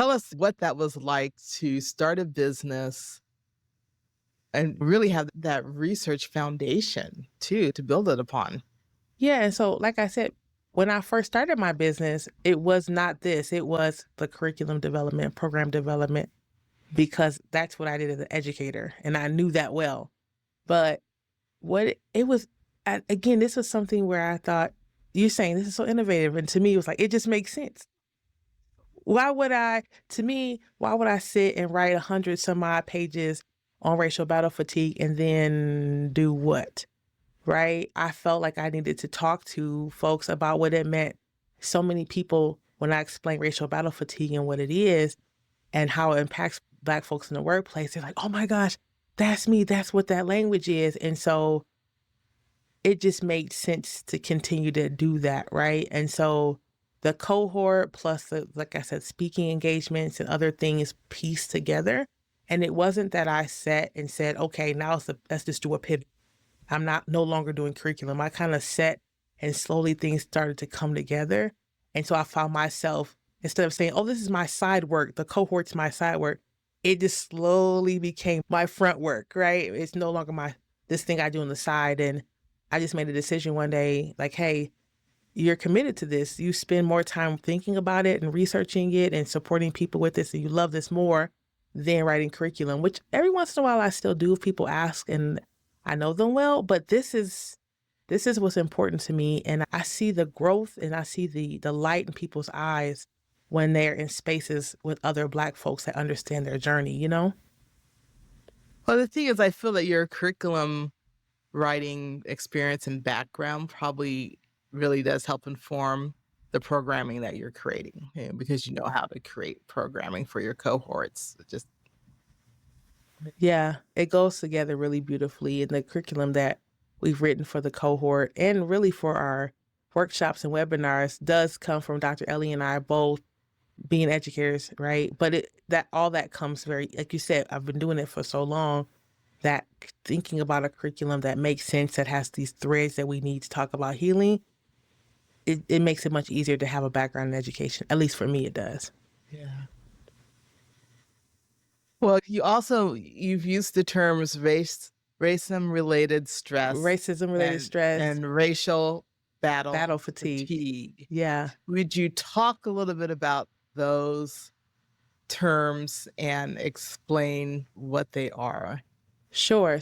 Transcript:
Tell us what that was like to start a business and really have that research foundation too to build it upon. Yeah, and so like I said, when I first started my business, it was not this. It was the curriculum development, program development, because that's what I did as an educator, and I knew that well. But it was, again, this was something where I thought, you're saying this is so innovative, and to me, it was like it just makes sense. Why would I? To me, why would I sit and write 100 some odd pages on racial battle fatigue and then do what? Right? I felt like I needed to talk to folks about what it meant. So many people, when I explain racial battle fatigue and what it is and how it impacts Black folks in the workplace, they're like, oh my gosh, that's me. That's what that language is. And so it just made sense to continue to do that. Right. And so the cohort plus the, like I said, speaking engagements and other things pieced together. And it wasn't that I sat and said, okay, now let's just do a pivot. I'm not no longer doing curriculum. I kind of set and slowly things started to come together. And so I found myself, instead of saying, oh, this is my side work, the cohort's my side work, it just slowly became my front work, right? It's no longer this thing I do on the side. And I just made a decision one day, like, hey, you're committed to this. You spend more time thinking about it and researching it and supporting people with this, and you love this more than writing curriculum, which every once in a while I still do if people ask and I know them well, but this is what's important to me. And I see the growth and I see the light in people's eyes when they're in spaces with other Black folks that understand their journey, you know? Well, the thing is, I feel that your curriculum writing experience and background probably really does help inform the programming that you're creating, because you know how to create programming for your cohorts. It just Yeah, it goes together really beautifully. And the curriculum that we've written for the cohort and really for our workshops and webinars does come from Dr. Ellie and I both being educators, right? But that all that comes very, like you said, I've been doing it for so long that thinking about a curriculum that makes sense, that has these threads that we need to talk about healing, it makes it much easier to have a background in education. At least for me, it does. yeah. Well, you've used the terms racism related stress Racism related stress, and racial battle battle fatigue. fatigue. Yeah, Would you talk a little bit about those terms and explain what they are? sure.